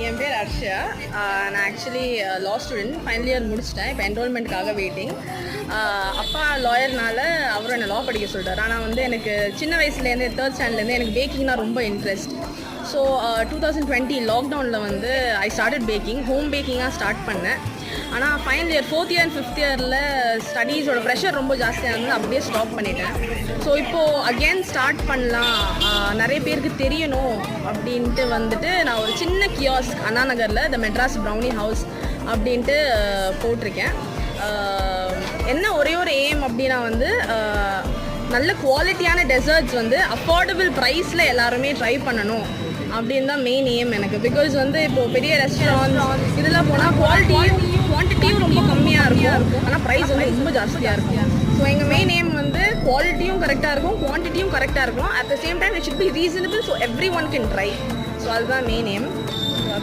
என் பேர் அர்ஷா. நான் ஆக்சுவலி லா student, final year முடிச்சிட்டேன். இப்போ என்ரோல்மெண்ட்காக வெயிட்டிங். அப்பா லாயர்னால அவரும் என்னை லா படிக்க சொல்லிட்டார். ஆனால் வந்து எனக்கு சின்ன வயசுலேருந்து 3rd ஸ்டாண்டர்ட்லேருந்து எனக்கு பேக்கிங்னா ரொம்ப இன்ட்ரெஸ்ட். ஸோ 2020 லாக்டவுனில் வந்து ஐ ஸ்டார்டட் பேக்கிங். ஹோம் பேக்கிங்காக ஸ்டார்ட் பண்ணேன். ஆனால் final year 4th year and 5th இயரில் ஸ்டடீஸோட ப்ரெஷர் ரொம்ப ஜாஸ்தியாக இருந்தது, அப்படியே ஸ்டாப் பண்ணிட்டேன். ஸோ இப்போது அகெயின் ஸ்டார்ட் பண்ணலாம், நிறைய பேருக்கு தெரியணும் அப்படின்ட்டு வந்துட்டு நான் ஒரு சின்ன கியாஸ்க் அண்ணா நகரில் த மெட்ராஸ் ப்ரௌனி ஹவுஸ் அப்படின்ட்டு போட்டிருக்கேன். என்ன ஒரே ஒரு எய்ம் அப்படின்னா வந்து நல்ல குவாலிட்டியான டெசர்ட்ஸ் வந்து அஃபோர்டபுள் ப்ரைஸில் எல்லாருமே ட்ரை பண்ணணும் அப்படின்னு தான் மெயின் எய்ம் எனக்கு. பிகாஸ் வந்து இப்போது பெரிய ரெஸ்டாரண்ட் இதெல்லாம் போனால் குவான்டிட்டியும் ரொம்ப கம்மியாக இருக்கும், ஆனால் ப்ரைஸ் வந்து ரொம்ப ஜாஸ்தியாக இருக்கும். ஸோ எங்கள் மெயின் எய்ம் வந்து குவாலிட்டியும் கரெக்டாக இருக்கும், குவான்டிட்டியும் கரெக்டாக இருக்கும். At the same time it should be reasonable so every one can try. So அதுதான் மெயின் எய்ம்.